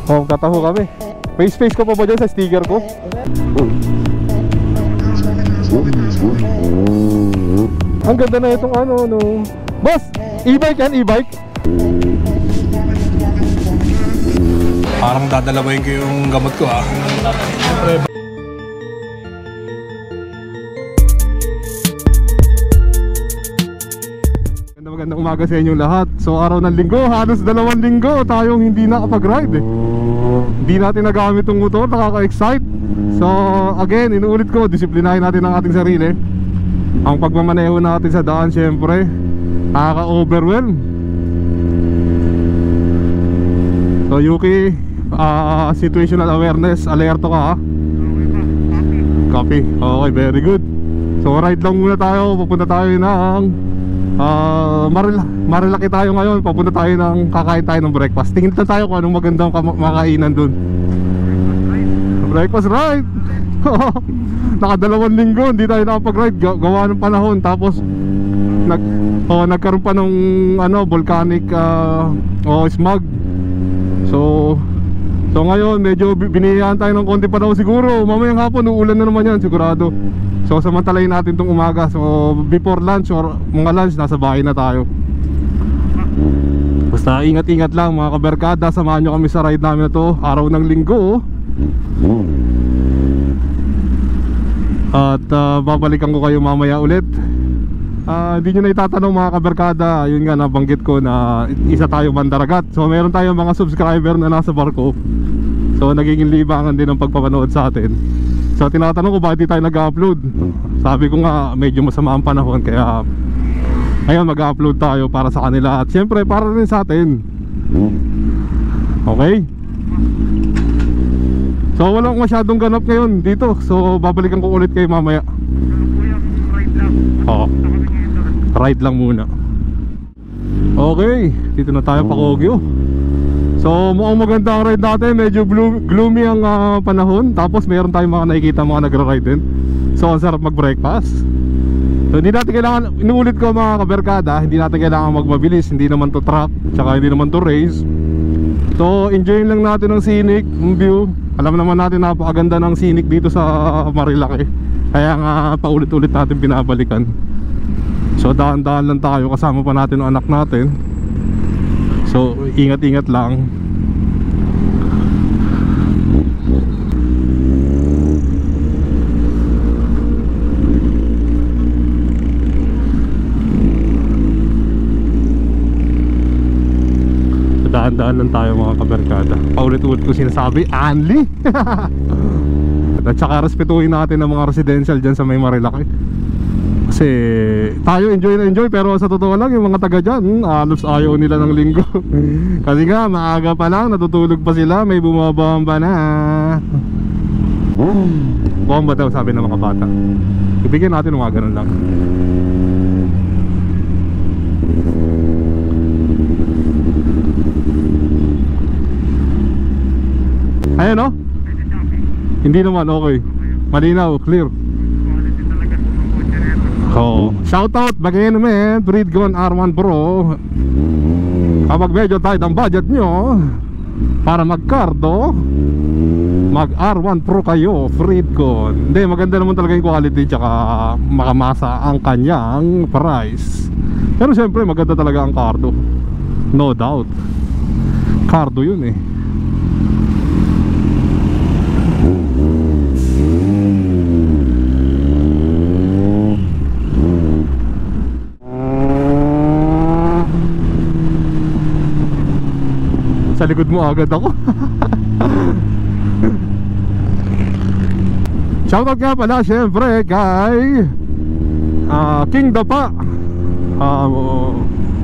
Oh, kataho kami. May space ka pa ba dyan sa sticker ko? Ang ganda na itong ano, no. Boss, e-bike yan, e-bike? Parang dadalawain ko yung gamot ko, ah. Siyempre. Magandang umaga sa inyong lahat. So araw ng linggo, halos 2 linggo tayong hindi nakapag-ride eh. Hindi natin nagamit yung motor, nakaka-excite. So again, inuulit ko, disiplinahin natin ang ating sarili. Ang pagmamaneho natin sa daan, syempre nakaka-overwhelm. So Yuki, situational awareness, alerto ka ha? Copy. Okay, very good. So ride lang muna tayo, pupunta tayo ng Marilaki tayo ngayon. Papunta tayo ng kakain tayo ng breakfast. Tingin lang tayo kung anong magandang makainan dun. Breakfast ride. Naka 2 linggo hindi tayo nakapag-ride, gawa ng panahon. Tapos nagkaroon pa ng volcanic smog. So ngayon medyo biniyahan tayo ng konti panahon. Siguro mamayang hapon uulan na naman yan sigurado. So samantalayin natin tong umaga. So before lunch or mga lunch, nasa bahay na tayo. Basta ingat-ingat lang mga kaberkada. Samahan nyo kami sa ride namin na to, araw ng linggo. At babalikan ko kayo mamaya ulit. Hindi nyo na itatanong mga kaberkada. Yun nga, nabanggit ko na isa tayo mandaragat. So meron tayong mga subscriber na nasa barko. So nagiging libangan din ang pagpapanood sa atin. So tinatanong ko bakit di tayo nag-upload. Sabi ko nga medyo masama ang panahon, kaya ngayon mag-upload tayo para sa kanila. At syempre para rin sa atin. Okay? So walang masyadong ganap ngayon dito. So babalikan ko ulit kayo mamaya. Oo, ride lang muna. Okay, dito na tayo pa Kogyo. So mukhang maganda ang ride natin. Medyo gloomy ang panahon. Tapos meron tayong mga nakikita mga nagra-ride din. So ang sarap mag-breakfast. So hindi natin kailangan, inuulit ko mga kaberkada, hindi natin kailangan magmabilis. Hindi naman to truck, tsaka hindi naman to race. So enjoy lang natin ang scenic, ang view. Alam naman natin napakaganda ng scenic dito sa Marilaki. Kaya nga paulit-ulit natin binabalikan. So dahan-dahan lang tayo, kasama pa natin ang anak natin. So ingat-ingat lang. So dahan-dahan lang tayo mga kaberkada. Paulit-ulit ko sinasabi, Anli. At saka respetuhin natin ang mga residential dyan sa may Marilaki. Kasi tayo enjoy na enjoy, pero sa totoo lang yung mga taga dyan halos ayaw nila ng linggo. Kasi nga maaga pa lang, natutulog pa sila, may bumabomba na. Bomba daw sabi ng mga bata. Ibigyan natin mga ganun lang. Ayan o. Hindi naman, okay. Malinaw, clear. So, shoutout bagay naman Freedcon R1 Pro. Kapag medyo tight ang budget nyo para mag-cardo, mag R1 Pro kayo, Freedcon. Hindi, maganda naman talaga yung quality, tsaka makamasa ang kanyang price. Pero syempre maganda talaga ang cardo, no doubt. Cardo yun eh. Sa likod mo agad ako. Shoutout nga pala syempre kay King Dapa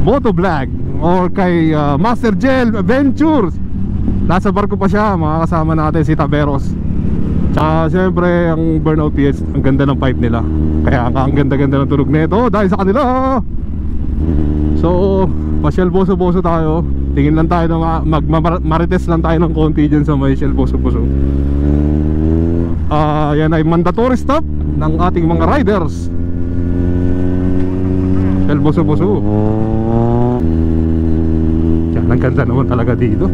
Motovlog, or kay Master Gel Adventures. Nasa barko pa siya, mga kasama natin si Taberos. Tsaka syempre ang Burnout PH, ang ganda ng pipe nila. Kaya ang ganda-ganda ng tunog nito dahil sa kanila. So pasyal boso-boso tayo. Tingin lang tayo na marites lang tayo ng konti dyan sa may Shell Boso-Boso. Yan ay mandatory stop ng ating mga riders. Shell Boso-Boso. Yan. Ang ganda naman talaga dito.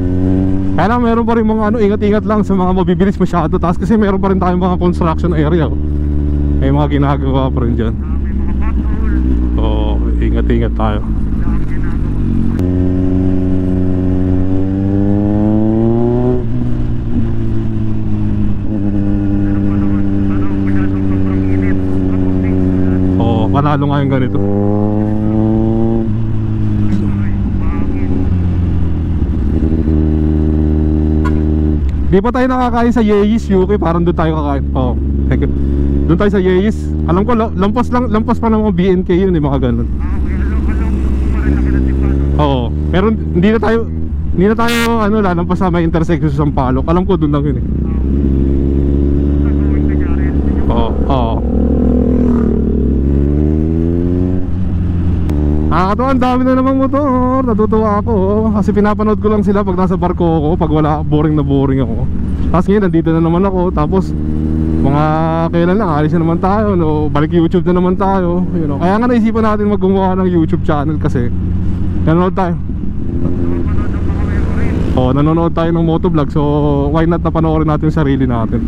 Kaya lang meron pa rin mga ano, ingat-ingat lang sa mga mabibilis masyado taas kasi meron pa rin tayong mga construction area. May mga ginagawa pa rin dyan. Oo, ingat-ingat tayo. Oo, panalo nga yung ganito. Di pa tayo nakakain sa Yeis, Yuki. Parang doon tayo kakain. Oo, thank you. Doon tayo sa Yeis. Alam ko, lampas pa ng mga BNK yun, mga ganun. Oo, pero hindi na tayo ano, lalampas sa may intersection sa Sampaloc. Alam ko doon lang yun eh. Oo, oo. Nakakatawa, ang dami na namang motor. Natutuwa ako kasi pinapanood ko lang sila pag nasa barko ako, pag wala, boring na boring ako. Tapos ngayon nandito na naman ako. Tapos mga kailan lang, alis na naman tayo, no? Balik YouTube na naman tayo, you know. Kaya nga naisipan natin maggumawa ng YouTube channel kasi nanonood tayo. Nanonood tayo ng motovlog. So why not na panoorin natin yung sarili natin.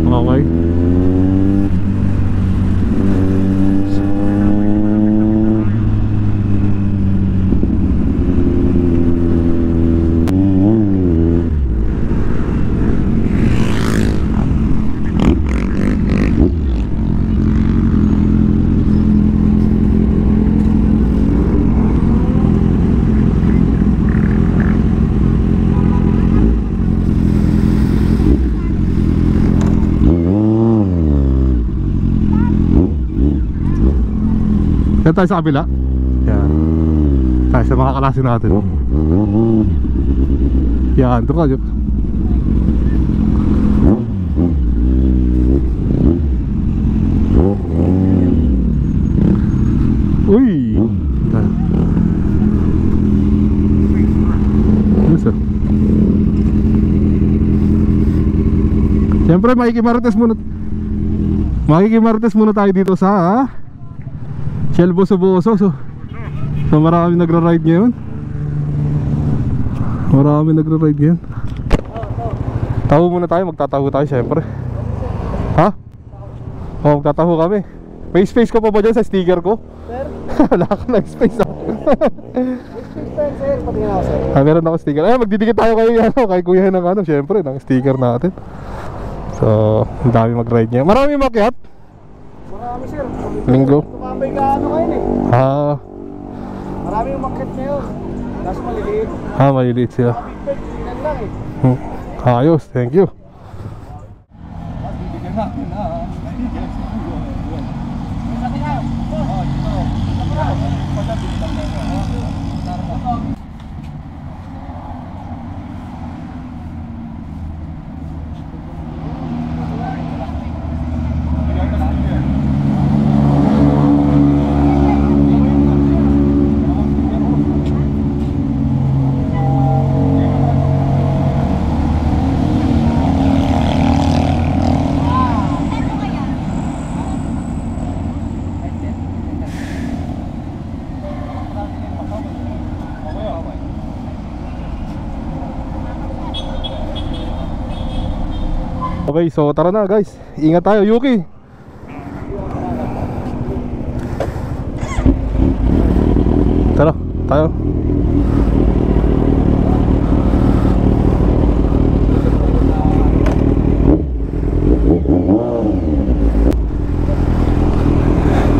Okay. Yan tayo sa kabila. Yan. Tayo sa mga kalasi natin. Yan, ito ka. Uy! Yes, siyempre makikimarites muna tayo dito sa Shell Boso-Boso. So marami nagra-ride ngayon. Taho muna tayo, magtataho tayo syempre. Ha? Oo, magtataho kami. May space ka pa ba dyan sa sticker ko? Sir? Wala ka ng space ako. Sir, patingin ako, sir. Meron ako sticker. Magdidikit tayo kay kuya ng ano, syempre, ng sticker natin. So, ang dami mag-ride ngayon. Marami makiat. Marami, sir. Linggo. Tumambay ka ano ngayon eh. Marami yung market ngayon. Kaso maliliit. Maliliit sila. Big bag, lang eh. Ayos, thank you. Okay, so tara na guys. Ingat tayo, Yuki. Tara, tayo.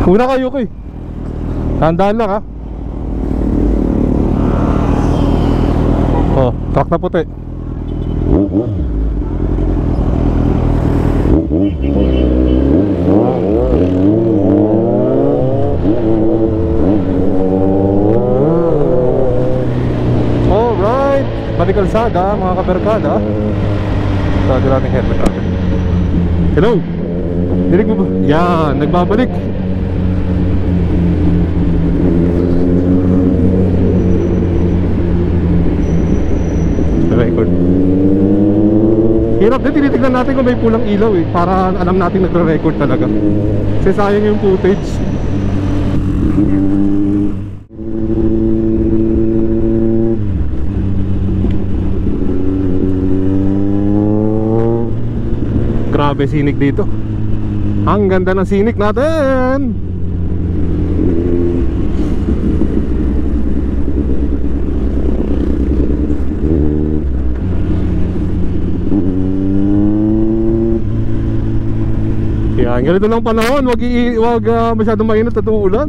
Una ka, Yuki. Tandaan lang ha. Truck na puti. Alright, balik kalsada mga kaberkada. Sa natin helmet natin. Hello, dinig mo ba? Yan, nagbabalik. Record. Hirap din, tinitignan natin kung may pulang ilaw eh, para alam natin nagre-record talaga. Kasi sayang yung footage. Grabe sinig dito. Ang ganda ng sinig natin. Yan, ganito lang panahon. Wag masyadong mainit at uulan.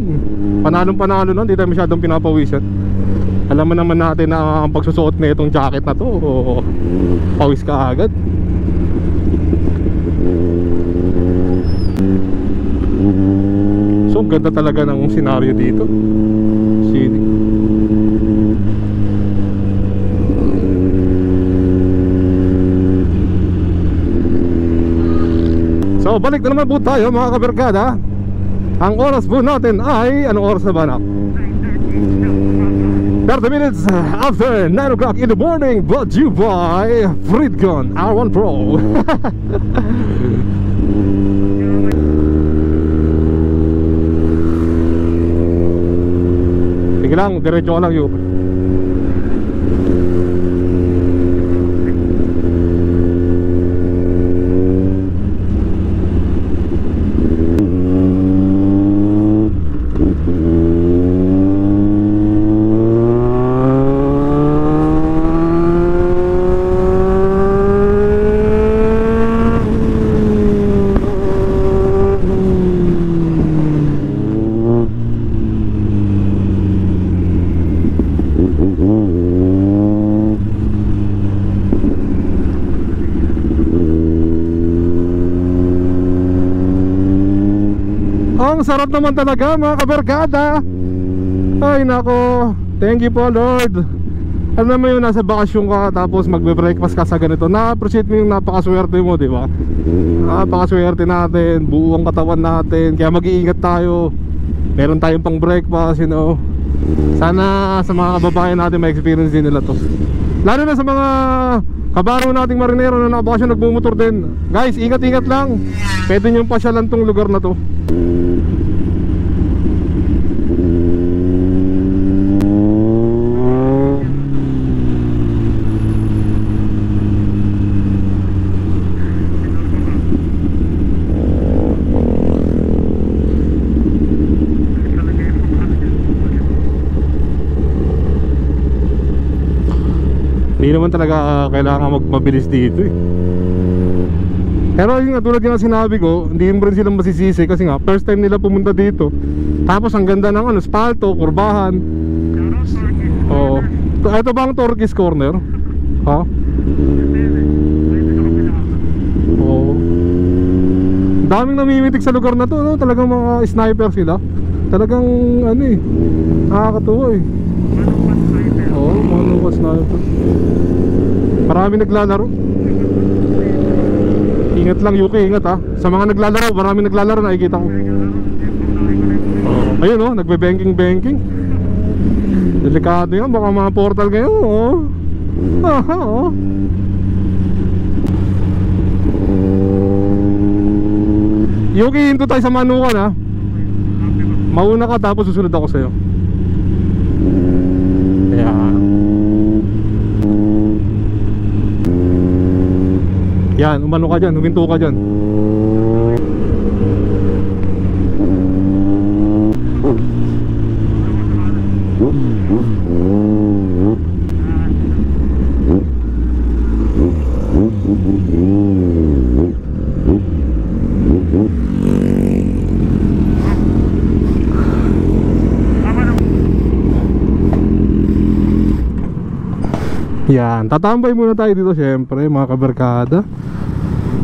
Panalong-panalo lang, di tayo masyadong pinapawisan. Alam mo naman natin na ang pagsusuot na itong jacket na to, pawis ka agad. So ganda talaga ng senaryo dito. City. So balik na naman po tayo mga kaberkada. Ang oras po natin ay, anong oras na ba na? 30 minutes after 9 o'clock in the morning. Brought to you by Fritgon R1 Pro. Sige lang, diretso lang yun. Ang sarap naman talaga mga kaberkada. Ay nako, thank you po Lord. Alam mo yung nasa bakasyon ka tapos magbe-breakfast ka sa ganito, na-appreciate mo yung napakaswerte mo, di ba? Napakaswerte natin, buong katawan natin. Kaya mag-iingat tayo. Meron tayong pang breakfast, you know. Sana sa mga kababayan natin ma-experience din nila to. Lalo na sa mga kabaro nating marinero na nakabakasyon, nagmumotor din. Guys, ingat-ingat lang. Pwede nyo pasyalan tong lugar na to. Hindi naman talaga kailangan magmabilis dito eh. Pero yung tulad nga sinabi ko, hindi mo rin silang masisisi kasi nga first time nila pumunta dito. Tapos ang ganda ng asfalto, kurbahan. Oh, ito ba ang Turkish Corner? Ha? Oh. Daming namimitik sa lugar na to, no? Talagang mga sniper sila. Talagang nakakatuwa eh. Oh, mga sniper. Marami naglalaro. Ingat lang Yuki, ingat ha. Sa mga naglalaro, marami naglalaro, nakikita ko. Ayun oh, nagbe-banking. Delikado yan, baka mga portal kayo oh. Aha oh. Yuki, hinto tayo sa Manukan ha. Mauna ka tapos susunod ako sa'yo. Yan, umano ka dyan, huminto ka dyan. Yan, tatambay muna tayo dito syempre mga kabarkada.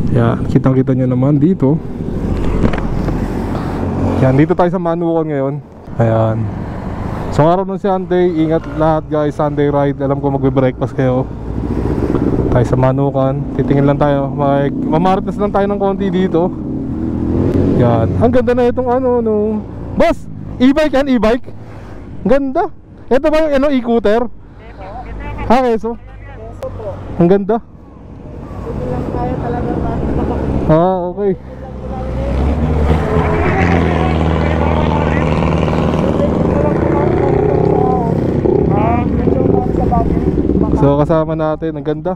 Yan, kitang-kita nyo naman dito. Yan, dito tayo sa Manukan ngayon. Ayan. So araw ng Sunday, ingat lahat guys, Sunday ride. Alam ko magbe-breakfast kayo. Tayo sa Manukan, titingin lang tayo, mamarites lang tayo ng konti dito. Yan, ang ganda na itong no. Boss, e-bike yan, e-bike. Ganda. Ito ba yung e-scooter? Ha, keso? Ang ganda. Hindi lang kaya talaga Okay. So kasama natin, ang ganda.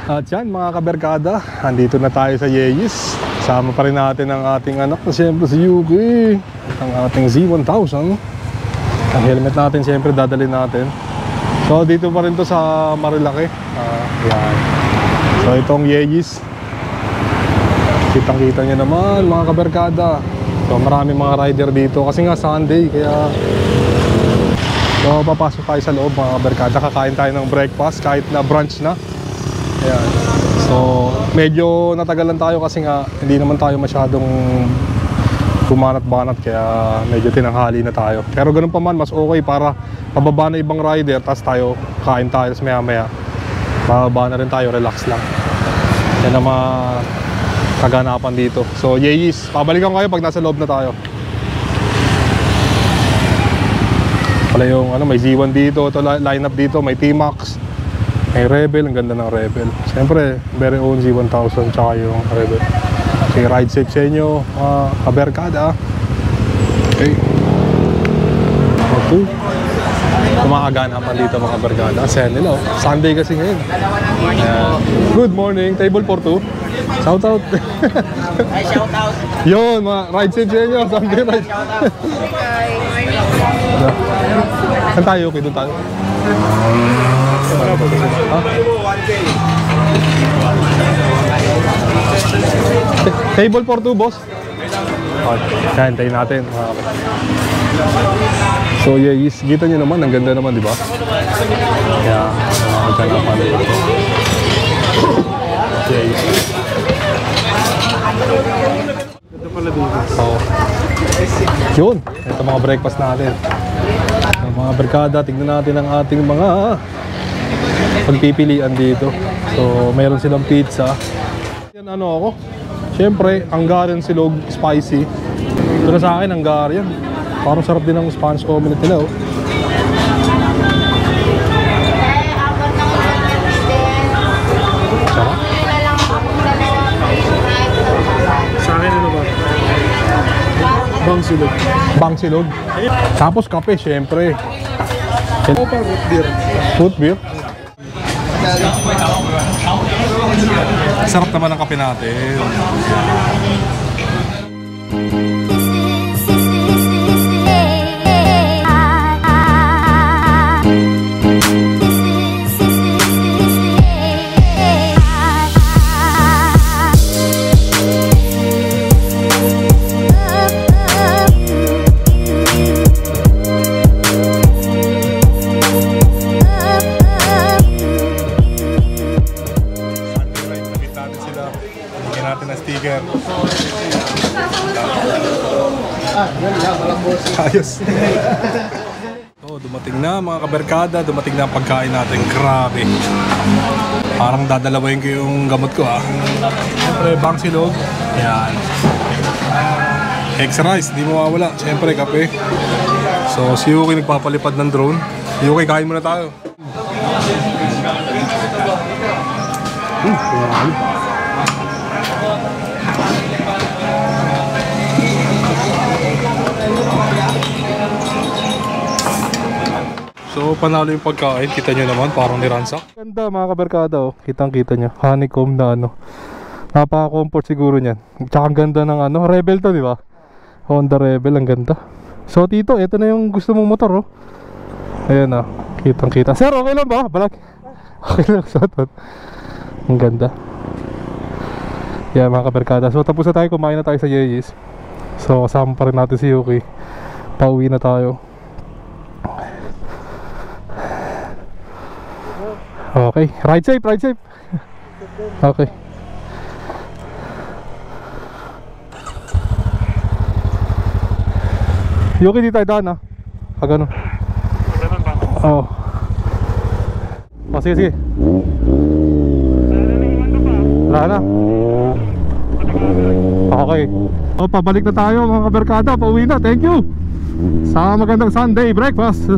At yan mga kaberkada, andito na tayo sa Yeyis. Kasama pa rin natin ang ating anak na siyempre si Yuki. Ang ating Z1000. Ang helmet natin siyempre dadalhin natin. So dito pa rin to sa Marilaki. Yan. So itong Yeyis, kitang kita nyo naman mga kaberkada. So maraming mga rider dito kasi nga Sunday. Kaya so papasok tayo sa loob mga kaberkada. Kakain tayo ng breakfast kahit na brunch na. Ayan. So medyo natagalan tayo kasi nga hindi naman tayo masyadong bumanat-banat, kaya medyo tinanghali na tayo. Pero ganun pa man, mas okay para pababa na ibang rider, tapos tayo kain tayo, tapos maya maya bababa na rin tayo, relax lang. Yan ang mga kaganapan dito. So Yeyis, pabalikan ko kayo pag nasa loob na tayo. Pala yung ano, may Z1 dito, ito lineup dito, may T-Max, may Rebel, ang ganda ng Rebel. Siyempre, very own Z1000 tsaka yung Rebel. Okay, ride safe sa inyo, mga kaberkada. Okay. Okay. Kumakaganapan dito mga kaberkada. Kasi nila, Sunday kasi ngayon. Good morning, table for two. Shout out. Ay, shout out. Yun, mga ride safe sa inyo. Sunday ride. Saan tayo? Okay, doon tayo. Table for two, boss. Kaya hintayin natin. So Yeyis, kita nyo naman, ang ganda naman, di ba? Kaya magkanapan dito. Yeyis. Ganda pala dito. Oo. Yun, ito mga breakfast natin. Mga barkada, tignan natin ang ating mga pagpipilian dito. So, mayroon silang pizza. Yan ano ako. Siyempre, Hungarian silog, spicy. Ito na sa akin, Hungarian. Parang sarap din ang Spanish omelette nila, oh. Sarap. Sa akin ano ba? Bang silog. Bang silog. Tapos kape, syempre. Root beer. Root beer? Sarap naman ang kape natin. Ayos. Oh, dumating na mga kaberkada, dumating na ang pagkain natin. Grabe. Parang dadalawain ko yung gamot ko, ah. Siyempre, bang silog. Yan. Eggs rice, di mawawala. Siyempre, kape. So, si Yuki nagpapalipad ng drone. Yuki, kain muna tayo. So panalo yung pagkain, kita nyo naman, parang niransak. Ganda mga kaberkada, oh. Kitang kita nyo, honeycomb na ano. Napaka-comfort siguro nyan. Tsaka ang ganda ng ano, Rebel to, di ba? Honda Rebel, ang ganda. So Tito, ito na yung gusto mong motor, oh. Ayan na, kitang kita. Sir, okay lang ba? Balag. Okay lang, shoutout. Ang ganda. Yeah mga kaberkada, so tapos na tayo, kumain na tayo sa Yeyis. So kasama pa rin natin si Yuki. Pauwi na tayo. Okay, ride safe, ride safe. Okay. Yuki, di tayo daan, ha? Pag ano? Oo. Oh, sige, sige. Wala na. Okay. Oh, pabalik na tayo mga kaberkada. Pauwi na, thank you sa magandang Sunday breakfast.